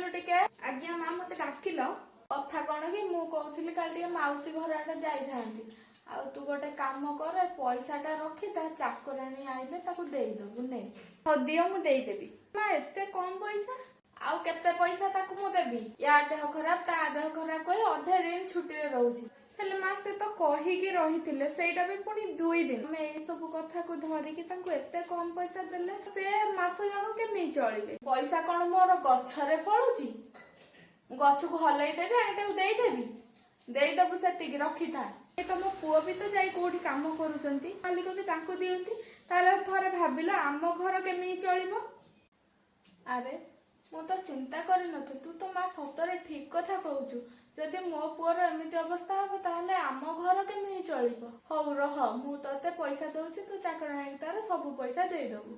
ଆସିଲୁ ଟିକେ। ଆଜ୍ଞା ମା ମତେ ଡାକିଲ କଥା କଣ କି ମୁଁ କହୁଥିଲି କାଲି ଟିକେ ମାଉସୀ ଘର ଆଡେ ଯାଇଥାନ୍ତି। ଆଉ ତୁ ଗୋଟେ କାମ କର ପଇସାଟା ରଖି ତା ଚାକରାଣୀ ଆଇଲେ ତାକୁ ଦେଇଦବୁ ନେ। ହଉ ଦିଅ ମୁଁ ଦେଇଦେବି। ମା ଏତେ କମ ପଇସା? ଆଉ କେତେ ପଇସା ତାକୁ ମୁଁ ଦେବି? ୟା ଦେହ ଖରାପ ତା ଦେହ ଖରାପ କହି ଅଧେ ଦିନ ଛୁଟିରେ ରହୁଛି। ହେଲେ ମା ସେ ତ କହିକି ରହିଥିଲେ ସେଇଟା ବି ପୁଣି 2 ଦିନ। ଆମେ ଏଇ ସବୁ କଥାକୁ ଧରିକି ତାଙ୍କୁ ଏତେ କମ ପଇସା ଦେଲେ ସେ ମାସ ଯାକ କେମିତି ଚଳିବେ? ପଇସା କଣ ମୋର ଗଛରେ ଫଳୁଛି? ଗଛକୁ ହଲେଇ ଦେବି ଆଣି ତାକୁ ଦେଇଦେବି? ଦେଇଦବୁ ସେତିକି ରଖିଥା। ଏ ତମ ପୁଅ ବି ତ ଯାଇ କୋଉଠି କାମ କରୁଛନ୍ତି, ମାଲିକ ବି ତାଙ୍କୁ ଦିଅନ୍ତି। ତାହେଲେ ଥରେ ଭାବିଲ ଆମ ଘର କେମିତି ଚଳିବ? ଆରେ ମୁଁ ତ ଚିନ୍ତା କରିନଥିଲି, ତୁ ତ ମା ସତରେ ଠିକ କଥା କହୁଛୁ। ଯଦି ମୋ ପୁଅର ଏମିତି ଅବସ୍ଥା ହବ ତାହେଲେ ଆମ ଘର କେମିତି ଚଳିବ? ହଉ ରହ ମୁଁ ତତେ ପଇସା ଦଉଛି, ତୁ ଚାକରାଣୀ ତାର ସବୁ ପଇସା ଦେଇଦବୁ।